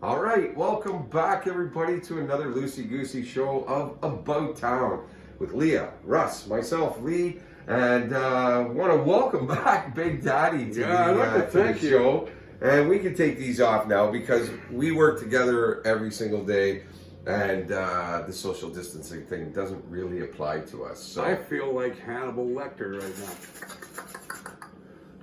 All right, welcome back, everybody, to another Loosey Goosey show of About Town with Leah, Russ, myself, Lee, and want to welcome back Big Daddy to the show. And we can take these off now because we work together every single day, and the social distancing thing doesn't really apply to us. So I feel like Hannibal Lecter right now.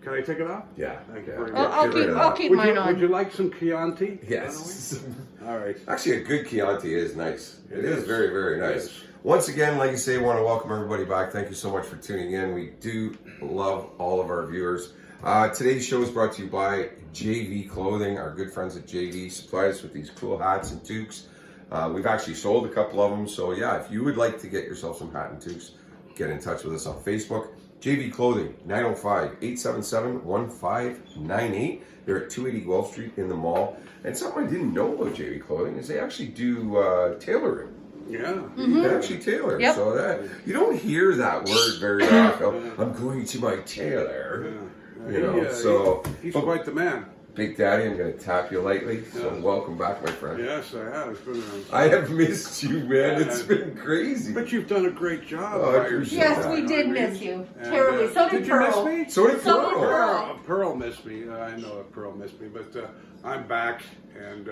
Can I take it off? Yeah. Thank you very much. I'll keep mine on. Would you like some Chianti? Yes. All right. Actually, a good Chianti is nice. It is very, very nice. Yes. Once again, like you say, I want to welcome everybody back. Thank you so much for tuning in. We do love all of our viewers. Today's show is brought to you by JV Clothing. Our good friends at JV supplied us with these cool hats and toques. We've actually sold a couple of them. So yeah, if you would like to get yourself some hat and toques, get in touch with us on Facebook. JV Clothing, 905-877-1598. They're at 280 Guelph Street in the mall. And something I didn't know about JV Clothing is they actually do tailoring. Yeah. They actually tailor. Yep. So that you don't hear that word very often. I'm going to my tailor. He's quite the man. Big Daddy, I'm going to tap you lightly. So Yeah. welcome back, my friend. Yes, I have. It's been I have missed you, man. It's been crazy. But you've done a great job. Oh, I by appreciate yourself. Yes, we did miss you And, terribly. So did did you Pearl. miss me? So did So did Pearl. Pearl. Pearl missed me. I know that Pearl missed me, but I'm back. And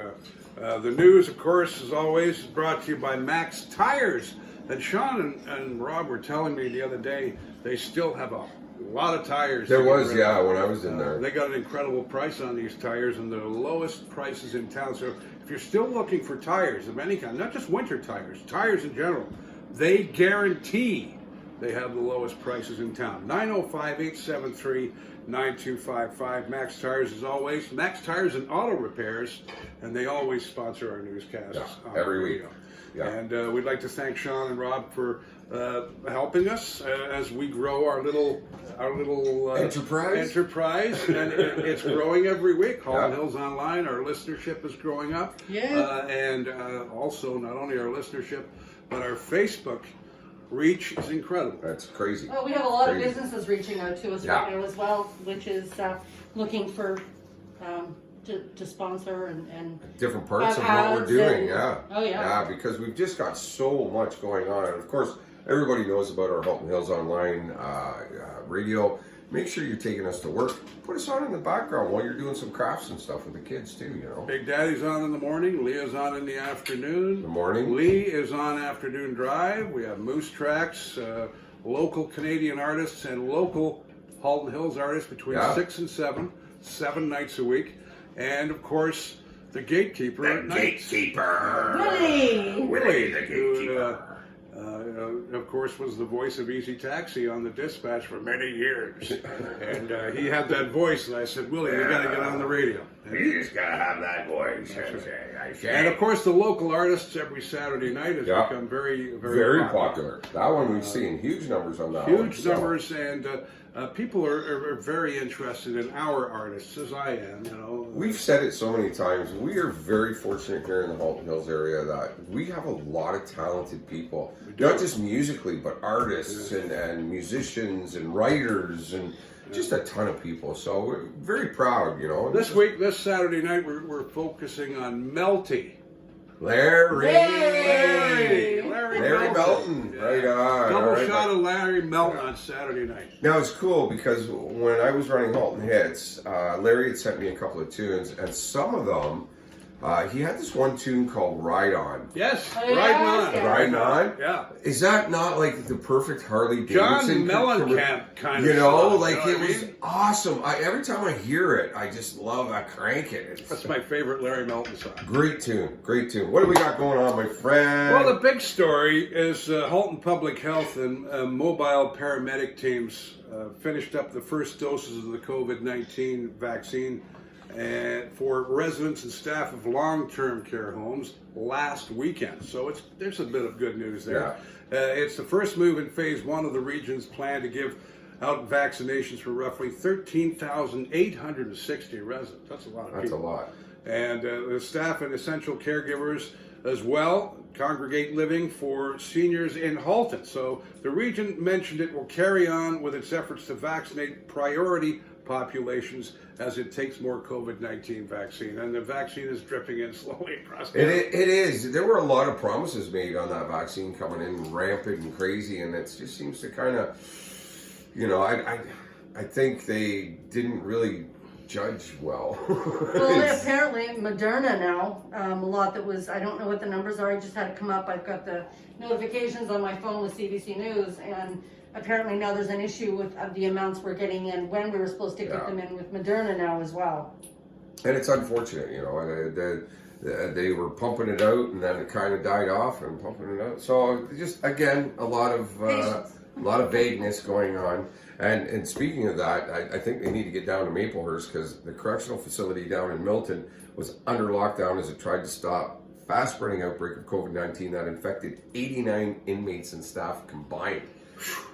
the news, of course, as always, is brought to you by Max Tires. And Sean and Rob were telling me the other day they still have a lot of tires. There was, yeah, when I was in there. They got an incredible price on these tires and the lowest prices in town. So if you're still looking for tires of any kind, not just winter tires, tires in general, they guarantee they have the lowest prices in town. 905-873-9255. Max Tires, as always. Max Tires and Auto Repairs, and they always sponsor our newscasts. Yeah, every week. Yeah. And we'd like to thank Sean and Rob for helping us as we grow our little Enterprise, and it's growing every week. Halton Yeah. Hills Online, our listenership is growing up. Yeah. And also, not only our listenership, but our Facebook reach is incredible. That's crazy. Well, we have a lot of Crazy. businesses reaching out to us Yeah. right now as well, which is looking for to sponsor and Different parts of what ads we're doing, and- yeah. Oh, yeah. Yeah, because we've just got so much going on. And of course, everybody knows about our Halton Hills Online radio. Make sure you're taking us to work. Put us on in the background while you're doing some crafts and stuff with the kids too, you know. Big Daddy's on in the morning. Leah's on in the afternoon. The morning. Lee is on afternoon drive. We have Moose Tracks, local Canadian artists and local Halton Hills artists between 6 and 7 nights a week. And of course, the gatekeeper at night. Willie, the who, of course, was the voice of Easy Taxi on the Dispatch for many years. And he had that voice, and I said, Willie, you got to get on the radio. You just gotta have that voice. And of course, the local artists every Saturday night has Yeah. become very, Very popular. That one we've seen huge numbers on that one. Huge numbers, and people are very interested in our artists, as I am. You know, We've said it so many times. We are very fortunate here in the Halton Hills area that we have a lot of talented people. Not just musically, but artists and musicians and writers and just a ton of people. So we're very proud, you know. this Saturday night, we're focusing on Melty. Larry Melton. Melton. Right on. Double all right. shot of Larry Melton on Saturday night. Now it's cool because when I was running Halton Hits, Larry had sent me a couple of tunes, and some of them, he had this one tune called Ride On. Yes, Oh, yeah, Riding On. yeah. Riding On? Yeah. Is that not like the perfect Harley John Davidson? Mellencamp kind of You know, song, like you know it what I was mean? awesome. Every time I hear it, I just love, I crank it. It's That's my favorite Larry Melton song. great tune, great tune. What do we got going on, my friend? Well, the big story is Halton Public Health and mobile paramedic teams finished up the first doses of the COVID-19 vaccine for residents and staff of long-term care homes last weekend. So there's a bit of good news there. It's the first move in phase one of the region's plan to give out vaccinations for roughly 13,860 residents. That's a lot of people. That's a lot. And the staff and essential caregivers as well congregate living for seniors in Halton. So the region mentioned it will carry on with its efforts to vaccinate priority populations as it takes more COVID-19 vaccine. And the vaccine is dripping in slowly across It, Canada. it is. There were a lot of promises made on that vaccine coming in rampant and crazy, and it just seems to kind of, I think they didn't really judge well. Well, apparently Moderna now, a lot that was, I don't know what the numbers are, I just had it come up. I've got the notifications on my phone with CBC News, and apparently now there's an issue with of the amounts we're getting in when we were supposed to get them in with Moderna now as well. And it's unfortunate, they were pumping it out, and then it kind of died off, and pumping it out. So just again, a lot of vagueness going on. And speaking of that, I think they need to get down to Maplehurst, because the correctional facility down in Milton was under lockdown as it tried to stop fast spreading outbreak of COVID-19 that infected 89 inmates and staff combined.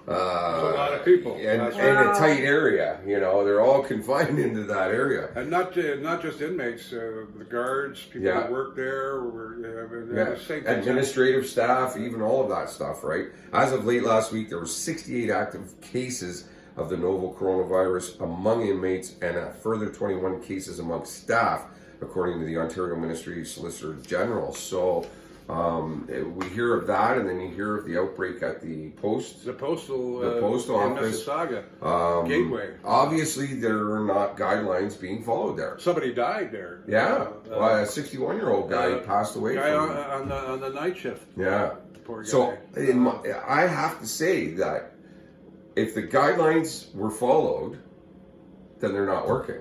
That's a lot of people. And in a tight area, they're all confined into that area. And not just inmates, the guards, people who work there, the same thing. Administrative staff, even all of that stuff, right? As of late last week, there were 68 active cases of the novel coronavirus among inmates and a further 21 cases among staff, according to the Ontario Ministry Solicitor General. So we hear of that, and then you hear of the outbreak at the postal office, Mississauga, Gateway. Obviously, there are not guidelines being followed there. Somebody died there. Yeah, a 61-year-old guy passed away. On the night shift. Yeah. Poor guy. So I have to say that if the guidelines were followed, then they're not working.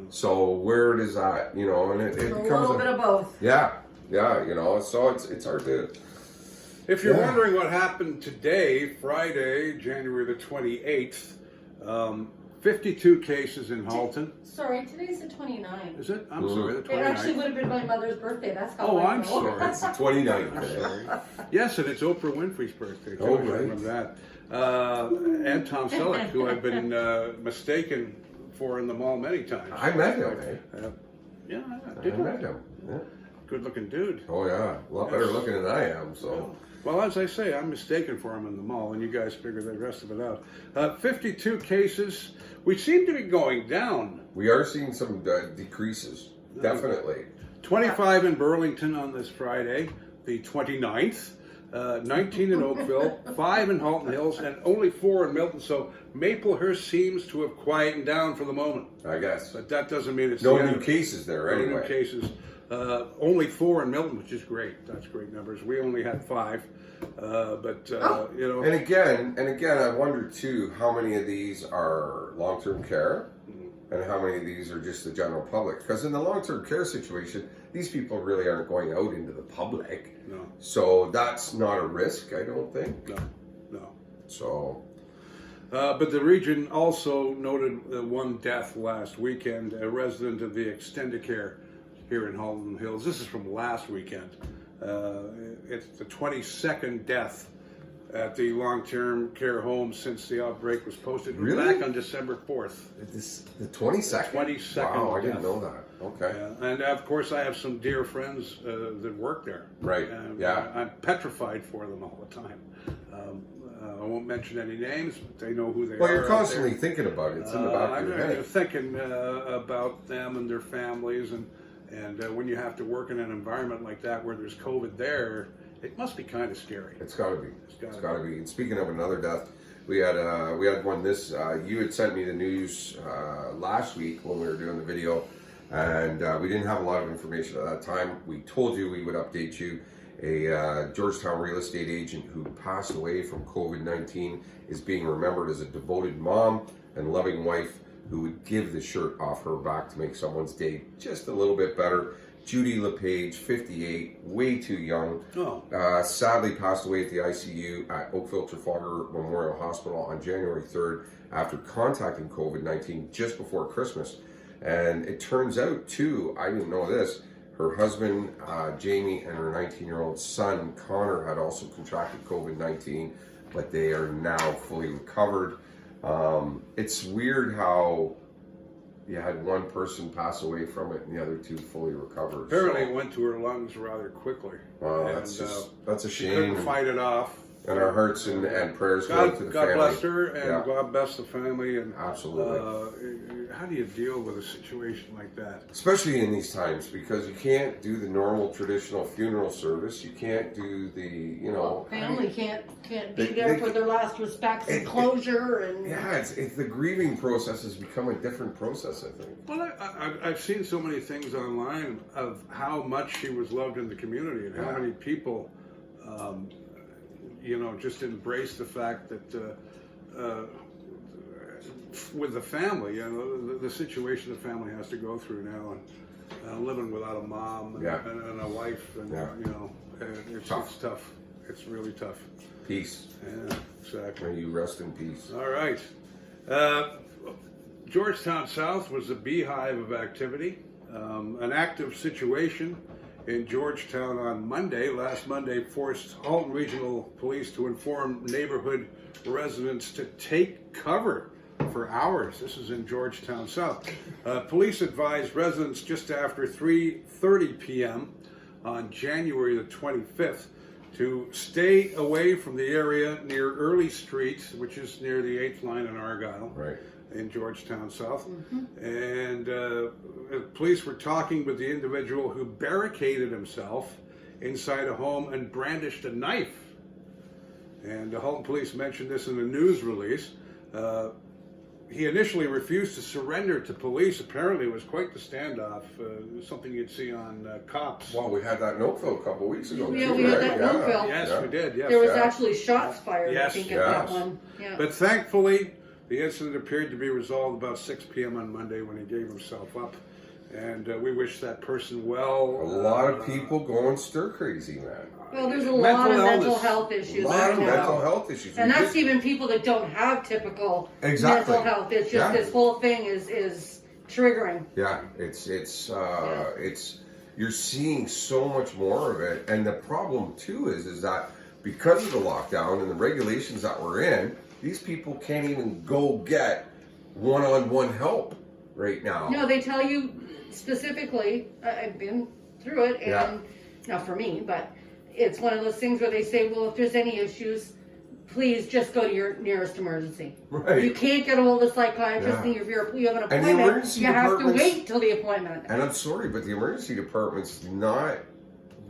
So where does that, and it becomes a little bit of both. Yeah, so it's hard to... If you're wondering what happened today, Friday, January the 28th, 52 cases in Halton. Sorry, today's the 29th. Is it? I'm sorry, the 29th. It actually would have been my mother's birthday. That's how I I'm know. sorry. It's the 29th. Yes, and it's Oprah Winfrey's birthday. Oh, I right. remember that. And Tom Selleck, who I've been mistaken for in the mall many times. I met him, eh? Yeah, I met him. Yeah. Good-looking dude. Oh, yeah. A lot better looking than I am, so... Well, as I say, I'm mistaken for him in the mall, and you guys figure the rest of it out. 52 cases. We seem to be going down. We are seeing some decreases, definitely. 25 in Burlington on this Friday, the 29th. 19 in Oakville, 5 in Halton Hills, and only 4 in Milton. So Maplehurst seems to have quietened down for the moment. I guess. But that doesn't mean it's no new cases there anyway. No new cases. Only 4 in Milton, which is great. That's great numbers. We only had 5. And again, I wonder too how many of these are long-term care, and how many of these are just the general public. Because in the long-term care situation, these people really aren't going out into the public. No. So that's not a risk, I don't think. No. So. But the region also noted one death last weekend, a resident of the extended care here in Halton Hills. This is from last weekend. It's the 22nd death at the long-term care home since the outbreak was posted. Really? Back on December 4th. The 22nd? 22nd. Wow, I death. didn't know that. Okay. Yeah. And of course, I have some dear friends that work there. Right. Yeah. I'm petrified for them all the time. I won't mention any names, but they know who they are. Well, you're constantly thinking about it. It's in the back of your head. I'm thinking about them and their families, and when you have to work in an environment like that where there's COVID there, it must be kind of scary. It's got to be. It's got to be. And speaking of another death, we had one. You had sent me the news last week when we were doing the video, and we didn't have a lot of information at that time. We told you we would update you. A Georgetown real estate agent who passed away from COVID-19 is being remembered as a devoted mom and loving wife who would give the shirt off her back to make someone's day just a little bit better. Judy LePage, 58, way too young. Sadly passed away at the ICU at Oakville Trafalgar Memorial Hospital on January 3rd after contacting COVID-19 just before Christmas. And it turns out, too, I didn't know this, her husband, Jamie, and her 19-year-old son, Connor, had also contracted COVID-19, but they are now fully recovered. It's weird how you had one person pass away from it and the other 2 fully recovered. Apparently it went to her lungs rather quickly. Wow, that's a shame. She couldn't fight it off. And our hearts and prayers go out to the God family. bless her, and Yeah. God bless the family. And Absolutely. how do you deal with a situation like that? Especially in these times, because you can't do the normal traditional funeral service. You can't do the, you know. Family can't be They- there they- for their last respects and closure and. Yeah, it's the grieving process has become a different process, I think. Well, I've seen so many things online of how much she was loved in the community and how Yeah. many people, just embraced the fact that with the family, the situation the family has to go through now, and living without a mom and, Yeah. and a wife, and it's tough. It's really tough. Peace. Yeah, exactly. May you rest in peace. All right. Georgetown South was a beehive of activity. An active situation in Georgetown on last Monday, forced Halton Regional Police to inform neighborhood residents to take cover for hours. This is in Georgetown South. Police advised residents just after 3:30 p.m. on January the 25th to stay away from the area near Early Street, which is near the 8th line in Argyle. Right. In Georgetown South. And police were talking with the individual who barricaded himself inside a home and brandished a knife. And the Halton police mentioned this in a news release. He initially refused to surrender to police. Apparently it was quite the standoff, something you'd see on Cops. Well, we had that in Oakville a couple weeks ago. Yeah, too, we had right? that in Yeah. Oakville. Yes, Yeah. we did, yes. There was actually shots fired, Yes, I think, at that yes. one. Yeah. But thankfully, the incident appeared to be resolved about 6 p.m. on Monday when he gave himself up. And we wish that person well. A lot of people going stir crazy, man. Well, there's a Mental lot of mental illness. health A issues lot right of now. mental health issues. And We that's did- even people that don't have typical Exactly. mental health. It's just Yeah. this whole thing is triggering. Yeah, it's you're seeing so much more of it, and the problem too is that because of the lockdown and the regulations that we're in, these people can't even go get one-on-one help right now. No, they tell you specifically, I've been through it, and Yeah. not for me, but it's one of those things where they say, well, if there's any issues, please just go to your nearest emergency. Right. You can't get a hold of a psychiatrist, Yeah. and if you have an And the appointment, emergency you have to departments- wait till the appointment. And I'm sorry, but the emergency department's not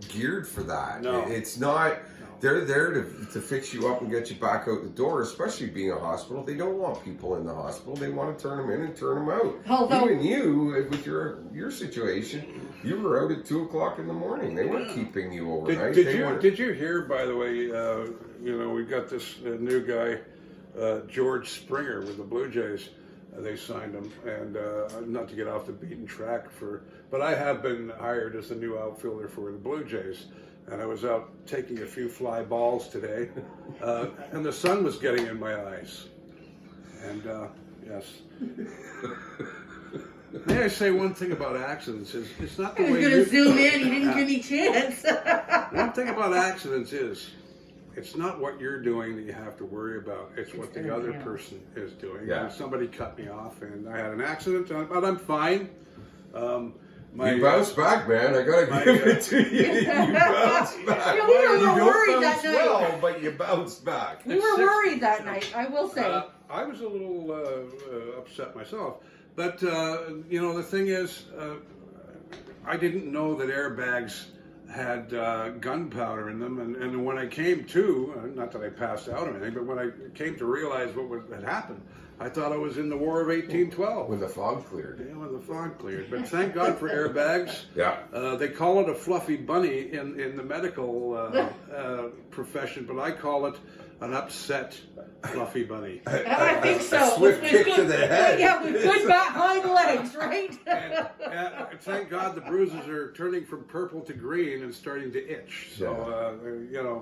geared for that. No. It's not. They're there to fix you up and get you back out the door, especially being a hospital. They don't want people in the hospital. They want to turn them in and turn them out. Although- Even you, with your situation, you were out at 2:00 in the morning. They weren't keeping you overnight. Did you hear, by the way, we got this new guy, George Springer with the Blue Jays. They signed him, and not to get off the beaten track but I have been hired as the new outfielder for the Blue Jays. And I was out taking a few fly balls today, and the sun was getting in my eyes. And yes. May I say one thing about accidents is it's not the I was way going you... to zoom in, he didn't give me a chance. One thing about accidents is it's not what you're doing that you have to worry about. It's what the other person is doing. Yeah. And somebody cut me off, and I had an accident, but I'm fine. You bounced back, man. I gotta give it to you. You bounced back. Yeah, we were a You little don't worried bounce that night. well, but you bounced back. We were worried that night, I will say. I was a little upset myself. But, the thing is, I didn't know that airbags had gunpowder in them. And when I came to, not that I passed out or anything, but when I came to realize what had happened, I thought I was in the War of 1812. When the fog cleared. Yeah, when the fog cleared. But thank God for airbags. Yeah. They call it a fluffy bunny in the medical profession, but I call it an upset fluffy bunny. I think so. A swift With kick good- to the head. Yeah, with good back hind legs, right? And thank God the bruises are turning from purple to green and starting to itch. So,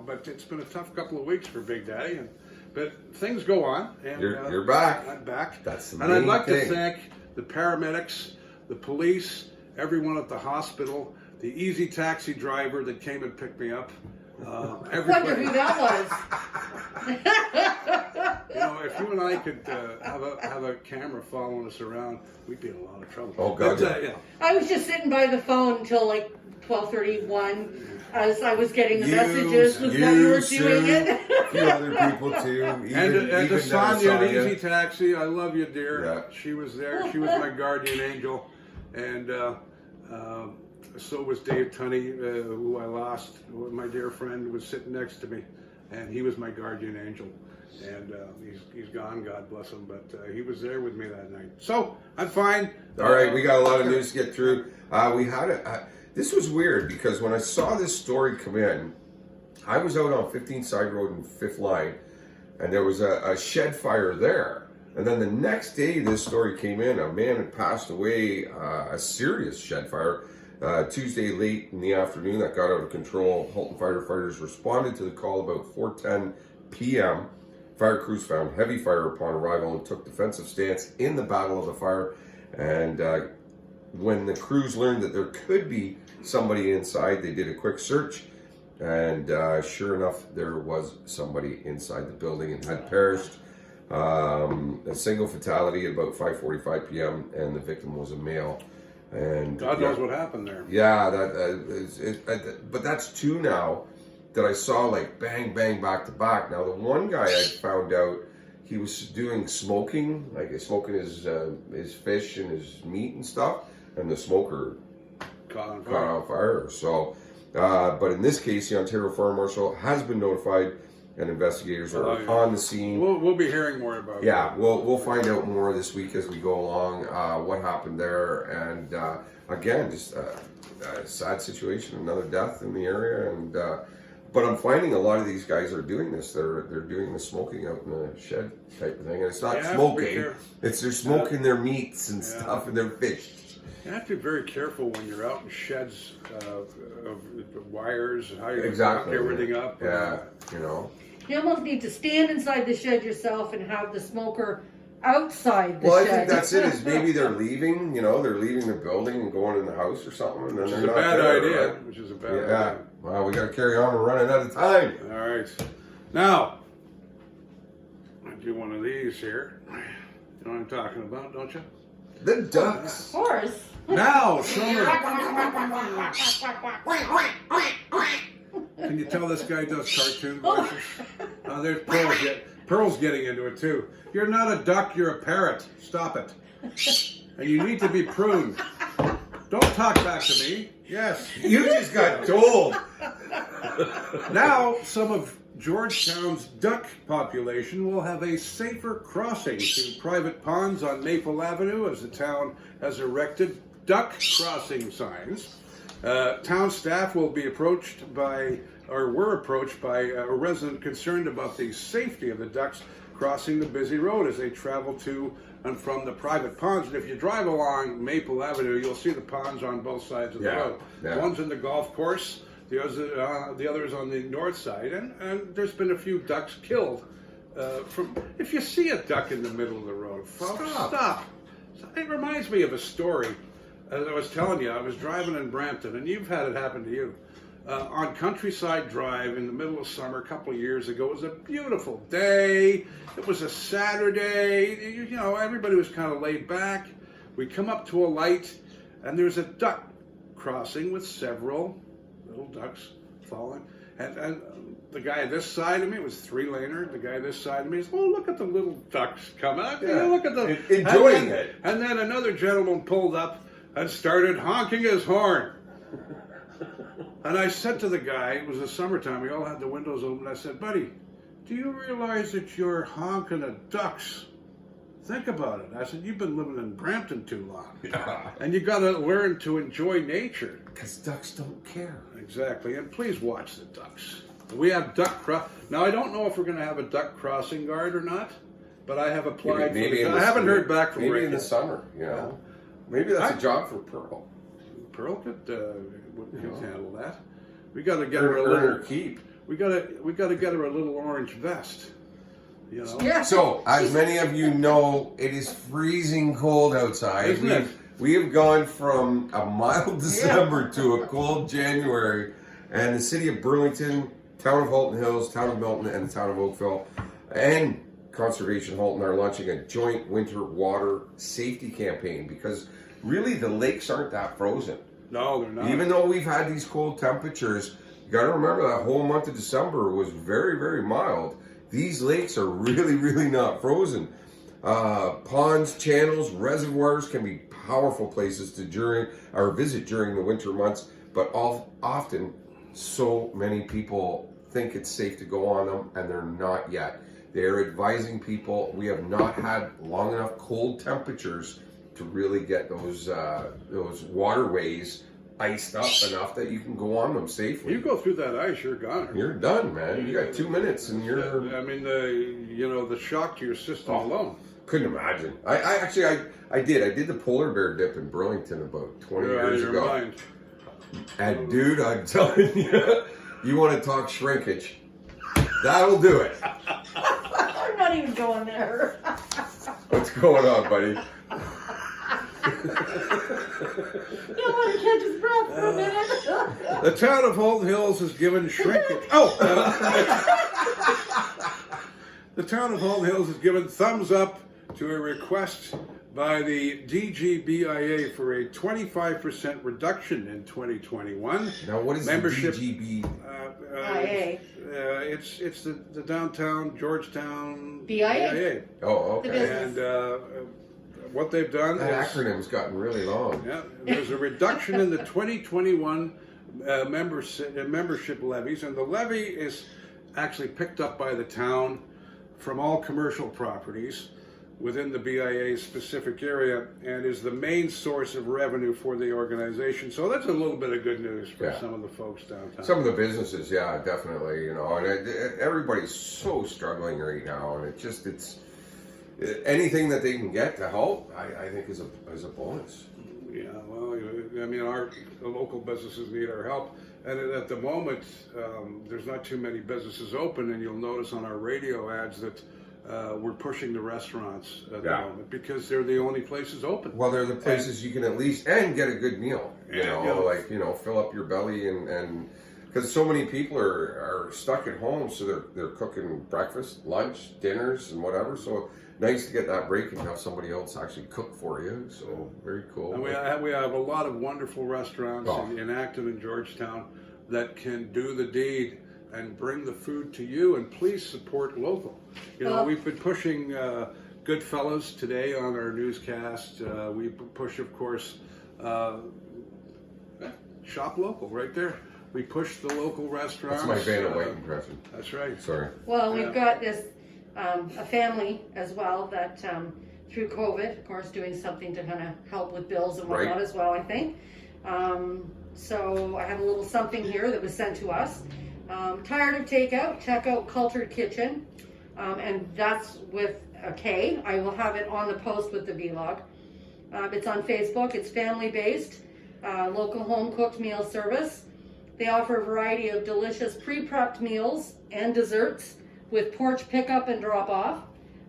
but it's been a tough couple of weeks for Big Daddy. But things go on. And You're back. I'm back. That's the And I'd main like thing. to thank the paramedics, the police, everyone at the hospital, the easy taxi driver that came and picked me up. I wonder who that was. If you and I could have a camera following us around, we'd be in a lot of trouble. Oh, God, But, yeah. I was just sitting by the phone until like 12:31, as I was getting the You, messages, was that you were Sue, doing it. a few other people too. And to Sonia at Easy Taxi, I love you, dear. Yeah. She was there. She was my guardian angel. And so was Dave Tunney, who I lost. My dear friend was sitting next to me, and he was my guardian angel. And he's gone, God bless him, but he was there with me that night. So I'm fine. All right, we got a lot of news to get through. We had this was weird because when I saw this story come in, I was out on 15th Side Road and 5th Line, and there was a shed fire there. And then the next day this story came in, a man had passed away, a serious shed fire, Tuesday late in the afternoon that got out of control. Halton firefighters responded to the call about 4:10 p.m. Fire crews found heavy fire upon arrival and took defensive stance in the battle of the fire. And when the crews learned that there could be somebody inside, they did a quick search. And sure enough, there was somebody inside the building and had perished. A single fatality at about 5:45 p.m. and the victim was a male. And God knows what happened there. Yeah, but that's two now that I saw like bang bang back to back. Now the one guy I found out, he was doing smoking, like smoking his fish and his meat and stuff, and the smoker caught on fire. So, but in this case, the Ontario Fire Marshal has been notified, and investigators are on the scene. We'll be hearing more about it. Yeah, we'll find out more this week as we go along, what happened there, and again, just a sad situation, another death in the area, and but I'm finding a lot of these guys are doing this. They're doing the smoking out in the shed type of thing, and it's not smoking; it's they're smoking their meats and stuff and their fish. You have to be very careful when you're out in sheds of wires and how you lock everything up. Yeah, you know. You almost need to stand inside the shed yourself and have the smoker outside the shed. Well, I think that's it. Is maybe they're leaving. You know, they're leaving the building and going in the house or something, and then which they're is not a bad there, idea. right? Which is a bad idea. Well, we got to carry on. We're running out of time. All right. Now, I do one of these here. You know what I'm talking about, don't you? The ducks. Of course. Now, summer. Can you tell this guy does cartoon voices? There's Pearl's getting into it too. You're not a duck, you're a parrot. Stop it. And you need to be pruned. Don't talk back to me. Yes. You just got told. Now, some of Georgetown's duck population will have a safer crossing to private ponds on Maple Avenue as the town has erected duck crossing signs. Town staff will be were approached by a resident concerned about the safety of the ducks crossing the busy road as they travel to and from the private ponds. And if you drive along Maple Avenue, you'll see the ponds on both sides of the road. Yeah. One's in the golf course, the other's on the north side, and there's been a few ducks killed. If you see a duck in the middle of the road, folks, stop. It reminds me of a story. As I was telling you, I was driving in Brampton, and you've had it happen to you. On Countryside Drive in the middle of summer a couple of years ago. It was a beautiful day. It was a Saturday. You know, everybody was kind of laid back. We come up to a light, and there's a duck crossing with several little ducks following. And the guy this side of me, it was 3-laner. The guy this side of me is, oh, look at the little ducks coming out. Yeah. Look at them. Enjoying it. And then another gentleman pulled up and started honking his horn. And I said to the guy, it was the summertime, we all had the windows open, I said, buddy, do you realize that you're honking at ducks? Think about it. I said, you've been living in Brampton too long. Yeah. And you got to learn to enjoy nature. Because ducks don't care. Exactly. And please watch the ducks. We have duck Now, I don't know if we're going to have a duck crossing guard or not, but I have applied maybe I haven't heard back from Maybe in the summer, you know. Maybe that's a job for Pearl. Pearl could handle that. We got to get her a little keep. We got to get her a little orange vest. You know. Yeah. So, as many of you know, it is freezing cold outside. Isn't it? We have gone from a mild December to a cold January, and the city of Burlington, town of Halton Hills, town of Milton, and the town of Oakville, and Conservation Halton are launching a joint winter water safety campaign because really the lakes aren't that frozen. No, they're not. Even though we've had these cold temperatures, You got to remember that whole month of December was very, very mild. These lakes are really, really not frozen. Ponds, channels, reservoirs can be powerful places to visit during the winter months, but often so many people think it's safe to go on them, and they're not yet. They're advising people. We have not had long enough cold temperatures to really get those waterways iced up enough that you can go on them safely. You go through that ice, you're gone. You're done, man. You got 2 minutes, and you're. I mean, the shock to your system alone. Couldn't imagine. I did the polar bear dip in Burlington about 20 years ago. Mind. And dude, I'm telling you, you want to talk shrinkage? That'll do it. I'm not even going there. What's going on, buddy? You want to catch his breath for a minute? The town of Halton Hills has given shrinkage. The town of Halton Hills has given thumbs up to a request by the DGBIA for a 25% reduction in 2021. Now, what is membership? The DGB? It's the downtown Georgetown BIA. Oh, okay. And what they've done That is acronym's gotten really long. yeah, there's a reduction in the 2021 membership levies, and the levy is actually picked up by the town from all commercial properties within the BIA's specific area, and is the main source of revenue for the organization. So that's a little bit of good news for some of the folks downtown. Some of the businesses, yeah, definitely. You know, and everybody's so struggling right now, and it's anything that they can get to help, I think is a bonus. Yeah, well, I mean, the local businesses need our help, and at the moment, there's not too many businesses open, and you'll notice on our radio ads that we're pushing the restaurants at the moment because they're the only places open. Well, they're the places you can at least get a good meal. Fill up your belly and because so many people are stuck at home, so they're cooking breakfast, lunch, dinners, and whatever. So nice to get that break and have somebody else actually cook for you. So very cool. And we have a lot of wonderful restaurants in Acton and Georgetown that can do the deed and bring the food to you, and please support local. You know, we've been pushing Goodfellas today on our newscast. We push, of course, shop local right there. We push the local restaurants. That's my Vanna White impression. That's right. Sorry. Well, we've got this a family as well that through COVID, of course, doing something to kind of help with bills and whatnot as well, I think. So I have a little something here that was sent to us. Tired of takeout? Check out Cultured Kitchen, and that's with a K. I will have it on the post with the vlog. It's on Facebook. It's family-based, local home-cooked meal service. They offer a variety of delicious pre-prepped meals and desserts with porch pickup and drop-off.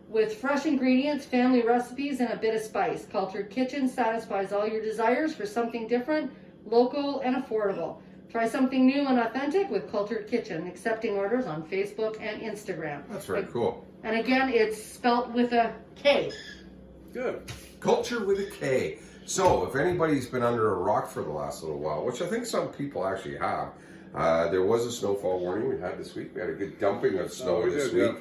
With fresh ingredients, family recipes, and a bit of spice, Cultured Kitchen satisfies all your desires for something different, local, and affordable. Try something new and authentic with Cultured Kitchen, accepting orders on Facebook and Instagram. That's very cool. And again, it's spelt with a K. Good. Culture with a K. So, if anybody's been under a rock for the last little while, which I think some people actually have, there was a snowfall warning we had this week. We had a good dumping of snow this week.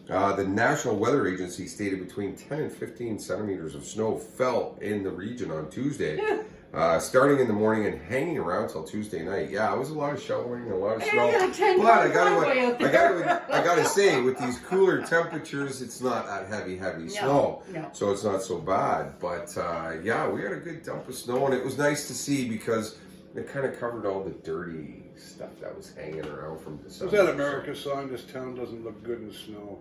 The National Weather Agency stated between 10 and 15 centimeters of snow fell in the region on Tuesday, starting in the morning and hanging around till Tuesday night. Yeah, it was a lot of shoveling, a lot of snow. But I gotta say, with these cooler temperatures, it's not that heavy snow. No. So it's not so bad. But yeah, we had a good dump of snow, and it was nice to see because it kind of covered all the dirty stuff that was hanging around from December. Was that America's song? This town doesn't look good in snow.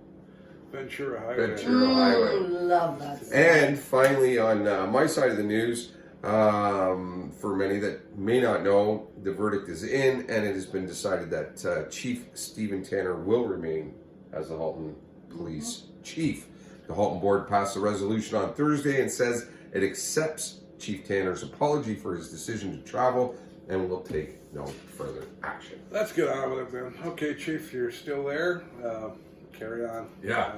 Ventura Highway. Ventura Highway. Love that song. And finally, on my side of the news, for many that may not know, the verdict is in, and it has been decided that Chief Stephen Tanner will remain as the Halton Police Chief. The Halton Board passed a resolution on Thursday and says it accepts Chief Tanner's apology for his decision to travel and will take no further action. Let's get on with it then. Okay, Chief, you're still there. Carry on. Yeah.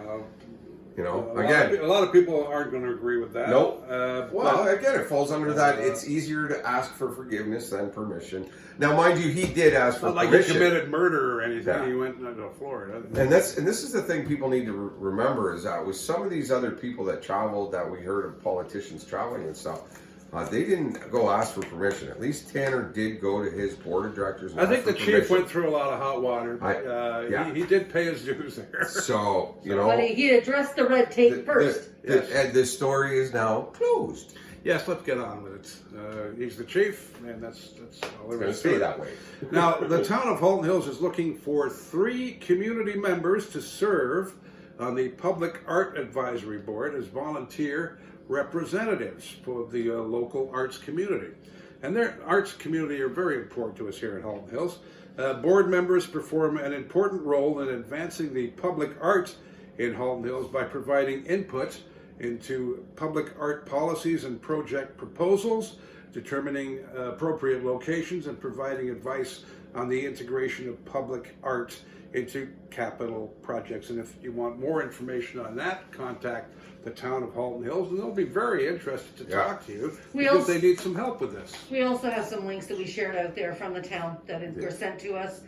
You know, a lot of people aren't going to agree with that. Nope. Well, again, it falls under that. It's easier to ask for forgiveness than permission. Now, mind you, he did ask for not like permission. he committed murder or anything. Yeah. He went to Florida. And this is the thing people need to remember is that with some of these other people that traveled, that we heard of politicians traveling and stuff, they didn't go ask for permission. At least Tanner did go to his board of directors. And I think ask the for chief permission. went through a lot of hot water. But, yeah. he did pay his dues there. So, you know. But he addressed the red tape first. And the story is now closed. Yes, let's get on with it. He's the chief, and that's all there is to Stay it. that way. Now, the town of Halton Hills is looking for 3 community members to serve on the Public Art Advisory Board as volunteer representatives for the local arts community. And their arts community are very important to us here at Halton Hills. Board members perform an important role in advancing the public art in Halton Hills by providing input into public art policies and project proposals, determining appropriate locations, and providing advice on the integration of public art into capital projects. And if you want more information on that, contact the town of Halton Hills, and they'll be very interested to talk to you because they need some help with this. We also have some links that we shared out there from the town that were sent to us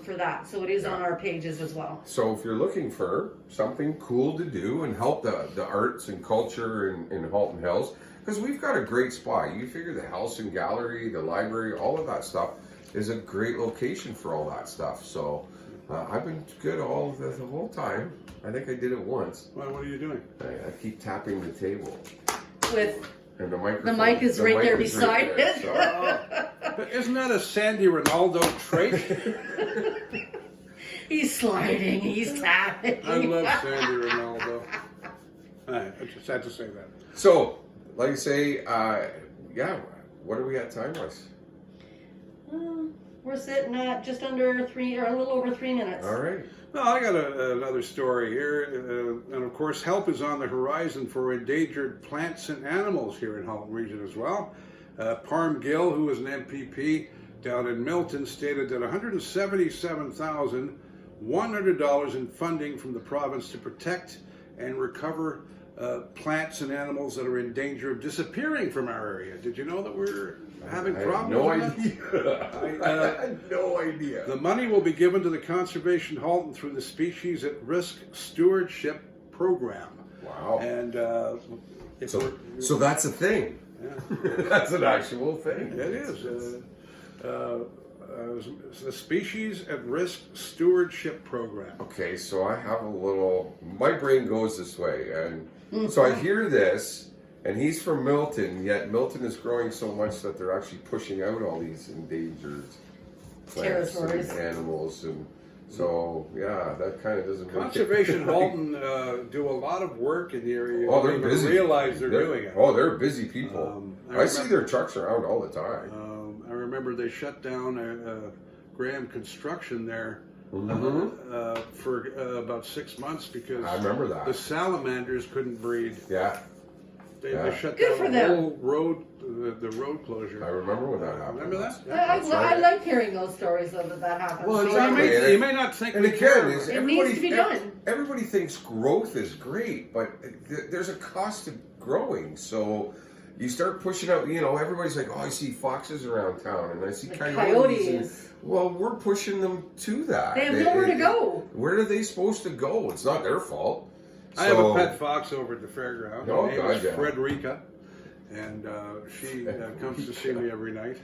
for that. So it is on our pages as well. So if you're looking for something cool to do and help the arts and culture in Halton Hills, because we've got a great spot. You figure the Halton Gallery, the library, all of that stuff is a great location for all that stuff. So I've been good all the whole time. I think I did it once. Well, what are you doing? I keep tapping the table. And the microphone. The mic is right there beside it. So. But isn't that a Sandy Ronaldo trait? He's sliding, he's tapping. I love Sandy Ronaldo. I just had to say that. So, like I say, what are we at time-wise? We're sitting at just under 3, or a little over 3 minutes. All right. Well, I got another story here, and of course, help is on the horizon for endangered plants and animals here in Halton Region as well. Parm Gill, who is an MPP down in Milton, stated that $177,100 in funding from the province to protect and recover plants and animals that are in danger of disappearing from our area. Did you know that we're having problems with that? I had no idea. The money will be given to the Conservation Halton through the Species at Risk Stewardship Program. Wow. And so that's a thing. Yeah. That's an actual thing. It is. The Species at Risk Stewardship Program. Okay, so I have my brain goes this way, and so I hear this, and he's from Milton, yet Milton is growing so much that they're actually pushing out all these endangered plants and animals, and so that kind of doesn't make Conservation Halton do a lot of work in the area. Oh, they're busy. Realize they're doing it. Oh, they're busy people. I see their trucks around all the time. I remember they shut down Graham Construction there for about 6 months because I remember that the salamanders couldn't breed. Yeah. They shut Good down for the them. whole road, the road closure. I remember when that happened. Remember that? I like hearing those stories though that happens. Well, So you may not think and we care. again, It needs to be done. Everybody thinks growth is great, but there's a cost to growing. So you start pushing out, everybody's like, oh, I see foxes around town and I see coyotes. Well, we're pushing them to that. They have nowhere to go. Where are they supposed to go? It's not their fault. I have a pet fox over at the fairground. Oh, Her name is God, Frederica, and she comes to see me every night.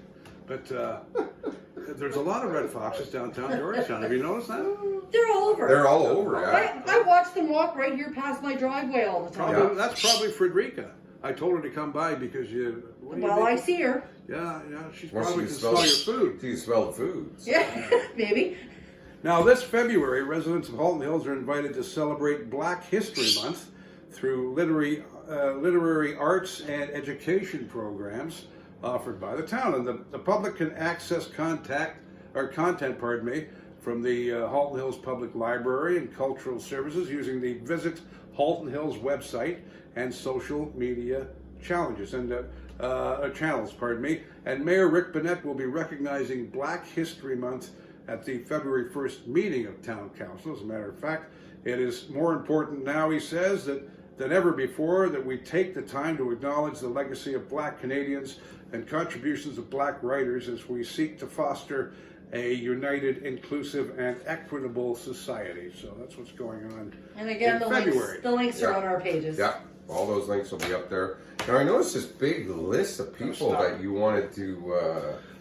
But there's a lot of red foxes downtown Georgetown. Have you noticed that? They're all over. They're all over, yeah. I watch them walk right here past my driveway all the time. Probably, that's probably Frederica. I told her to come by because you. Well, I see her. Yeah, she's Well, probably she can smell your food. She can smell the food. So. Yeah, maybe. Now, this February, residents of Halton Hills are invited to celebrate Black History Month through literary arts and education programs offered by the town. And the public can access content from the Halton Hills Public Library and Cultural Services using the Visit Halton Hills website and social media channels. And Mayor Rick Bennett will be recognizing Black History Month at the February 1st meeting of Town Council. As a matter of fact, It is more important now, he says, than ever before that we take the time to acknowledge the legacy of Black Canadians and contributions of Black writers as we seek to foster a united, inclusive, and equitable society. So that's what's going on. And again, the links are on our pages. Yeah, all those links will be up there. Now I noticed this big list of people that you wanted to.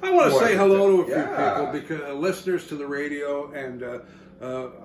I want to say hello to a few people, because listeners to the radio, and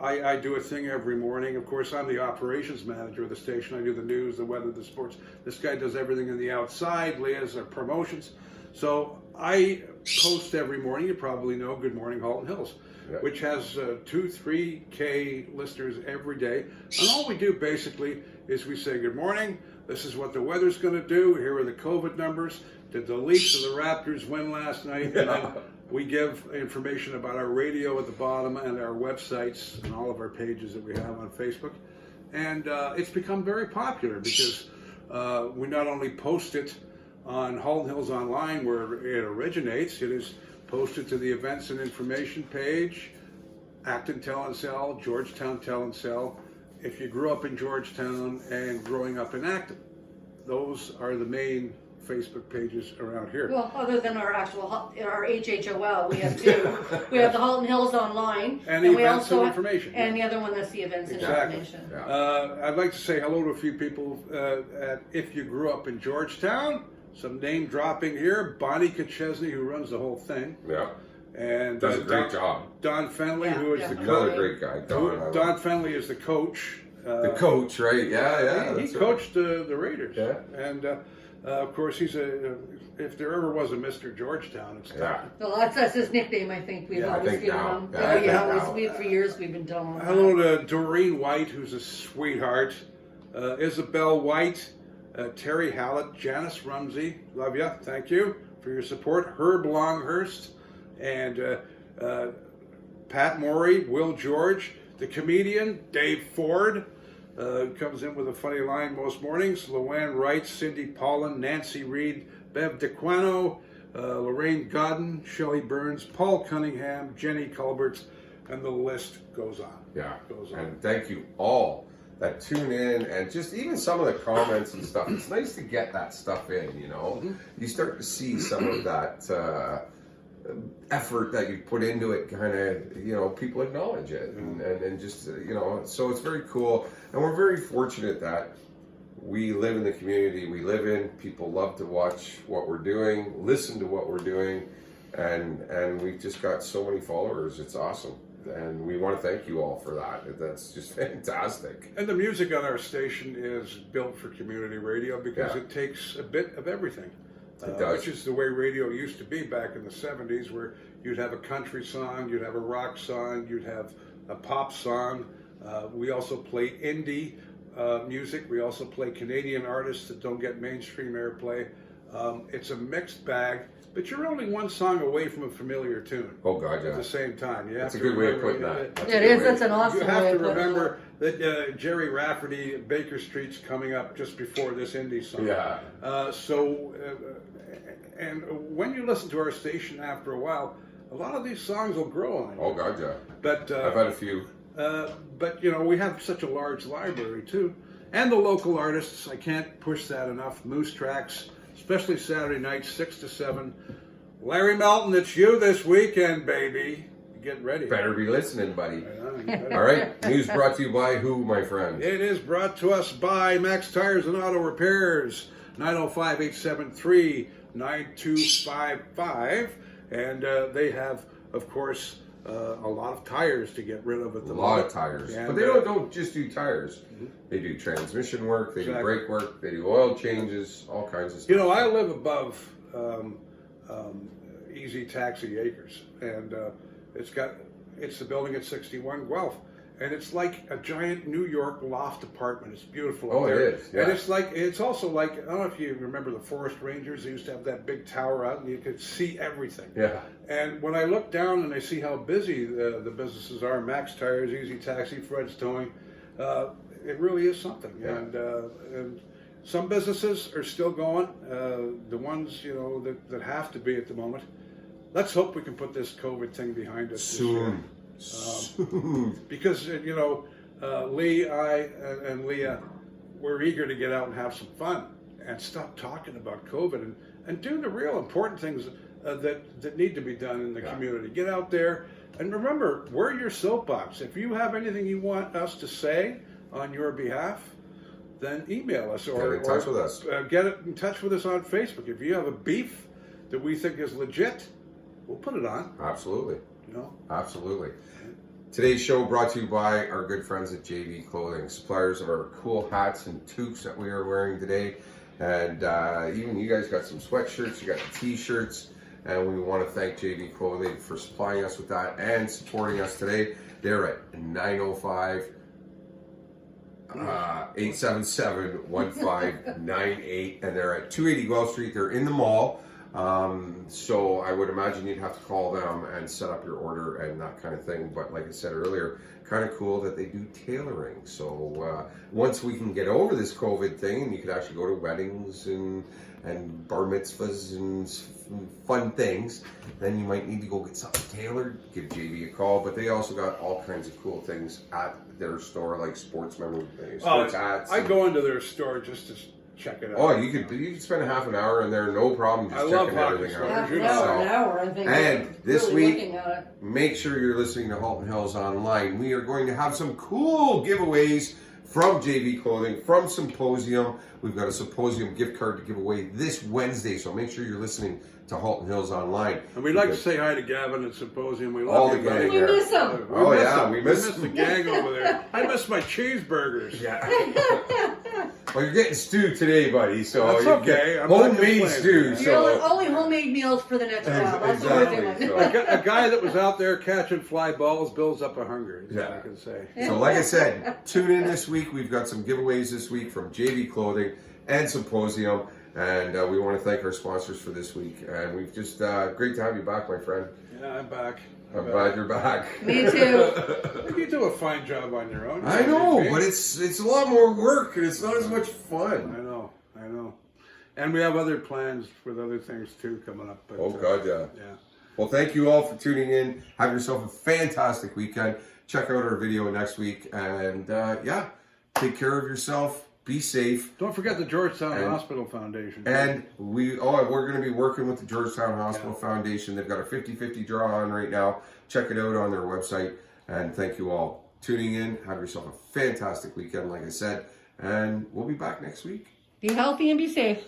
I do a thing every morning. Of course, I'm the operations manager of the station. I do the news, the weather, the sports. This guy does everything on the outside. Leah's our promotions. So I post every morning, you probably know, Good Morning Halton Hills, which has 2-3K listeners every day. And all we do basically is we say, good morning, this is what the weather's going to do, here are the COVID numbers, did the Leafs or the Raptors win last night? And then we give information about our radio at the bottom and our websites and all of our pages that we have on Facebook. And it's become very popular because we not only post it on Halton Hills Online, where it originates, it is posted to the events and information page, Acton Tell and Sell, Georgetown Tell and Sell. If you grew up in Georgetown and growing up in Acton, those are the main Facebook pages around here. Well, other than our HHOL, we have two. We have the Halton Hills Online, and the events and information. And the other one that's the events and information. Yeah. I'd like to say hello to a few people if you grew up in Georgetown. Some name dropping here. Bonnie Kachesney, who runs the whole thing. Yeah. And does a great job. Don Fenley, who is the coach. Another great guy. Don Fenley is the coach. The coach, right? Yeah. He coached the Raiders. Yeah. And of course, he's if there ever was a Mr. Georgetown, it's Don. Well, that's his nickname, I think. We've always given him. For years we've been telling him. Hello to Doreen White, who's a sweetheart. Isabel White. Terry Hallett, Janice Rumsey, love ya, thank you for your support. Herb Longhurst, and Pat Morey, Will George, the comedian, Dave Ford, comes in with a funny line most mornings. Luann Wright, Cindy Paulin, Nancy Reed, Bev DeQuano, Lorraine Godden, Shelley Burns, Paul Cunningham, Jenny Culberts, and the list goes on. Yeah, and thank you all that tune in, and just even some of the comments and stuff. It's nice to get that stuff in, you know. You start to see some of that effort that you put into it, kind of, you know, people acknowledge it, and just, you know, so it's very cool. And we're very fortunate that we live in the community we live in. People love to watch what we're doing, listen to what we're doing, and we've just got so many followers. It's awesome. And we want to thank you all for that. That's just fantastic. And the music on our station is built for community radio because it takes a bit of everything. It does. Which is the way radio used to be back in the 70s, where you'd have a country song, you'd have a rock song, you'd have a pop song. We also play indie music. We also play Canadian artists that don't get mainstream airplay. It's a mixed bag. But you're only one song away from a familiar tune. Oh, God, yeah. At the same time. That's a good way of putting that. It is. That's an awesome way. You have to remember that Jerry Rafferty, Baker Street's coming up just before this indie song. Yeah. And when you listen to our station after a while, a lot of these songs will grow on you. Oh, God, yeah. But I've had a few. But, you know, we have such a large library, too. And the local artists, I can't push that enough. Moose Tracks, especially Saturday nights, 6 to 7. Larry Melton, it's you this weekend, baby. Get ready. Better be listening, buddy. All right. News brought to you by who, my friend? It is brought to us by Max Tires and Auto Repairs, 905-873-9255. And they have, of course, a lot of tires to get rid of at the moment. A lot of tires. And, but they don't just do tires. They do transmission work, they do brake work, they do oil changes, all kinds of stuff. You know, I live above Easy Taxi Acres, and it's the building at 61 Guelph. And it's like a giant New York loft apartment. It's beautiful. Oh, it is. Yeah. And it's also like, I don't know if you remember the Forest Rangers. They used to have that big tower out, and you could see everything. Yeah. And when I look down and I see how busy the businesses are, Max Tires, Easy Taxi, Fred's Towing, it really is something. Yeah. And some businesses are still going. The ones, you know, that have to be at the moment. Let's hope we can put this COVID thing behind us soon. Because, you know, Lee, and Leah, we're eager to get out and have some fun and stop talking about COVID and do the real important things that need to be done in the community. Get out there and remember, we're your soapbox. If you have anything you want us to say on your behalf, then email us or get in touch with us. Get in touch with us on Facebook. If you have a beef that we think is legit, we'll put it on. Absolutely. You know? Absolutely. Today's show brought to you by our good friends at JV Clothing, suppliers of our cool hats and toques that we are wearing today. And even you guys got some sweatshirts, you got the t-shirts, and we want to thank JV Clothing for supplying us with that and supporting us today. They're at 905 877-1598, and they're at 280 Guelph Street. They're in the mall. So I would imagine you'd have to call them and set up your order and that kind of thing. But like I said earlier, kind of cool that they do tailoring. So once we can get over this COVID thing, and you could actually go to weddings and bar mitzvahs and fun things, then you might need to go get something tailored. Give JV a call. But they also got all kinds of cool things at their store, like sports hats. I go into their store just to check it out. Oh, you could spend a half an hour in there, no problem, just checking everything out. Half an hour, I think. And this really week, make sure you're listening to Halton Hills Online. We are going to have some cool giveaways from JV Clothing, from Symposium. We've got a Symposium gift card to give away this Wednesday, so make sure you're listening to Halton Hills Online. And we'd like to say hi to Gavin at Symposium. We love all you, the gang. We miss him. We miss the gang over there. I miss my cheeseburgers. Yeah. Well, you're getting stew today, buddy. So that's you're okay. homemade stew. You're only homemade meals for the next while. That's what we're doing. A guy that was out there catching fly balls builds up a hunger. Is what I can say. So, like I said, tune in this week. We've got some giveaways this week from JV Clothing and Symposium. And we want to thank our sponsors for this week. And we've just, great to have you back, my friend. Yeah, I'm back. I'm glad you're back. Me too. You do a fine job on your own. I know, but it's a lot more work and it's not as much fun. I know. And we have other plans with other things too coming up. But, God, yeah. Well, thank you all for tuning in. Have yourself a fantastic weekend. Check out our video next week. And take care of yourself. Be safe. Don't forget the Georgetown Hospital Foundation. And we're going to be working with the Georgetown Hospital Foundation. They've got a 50-50 draw on right now. Check it out on their website. And thank you all tuning in. Have yourself a fantastic weekend, like I said. And we'll be back next week. Be healthy and be safe.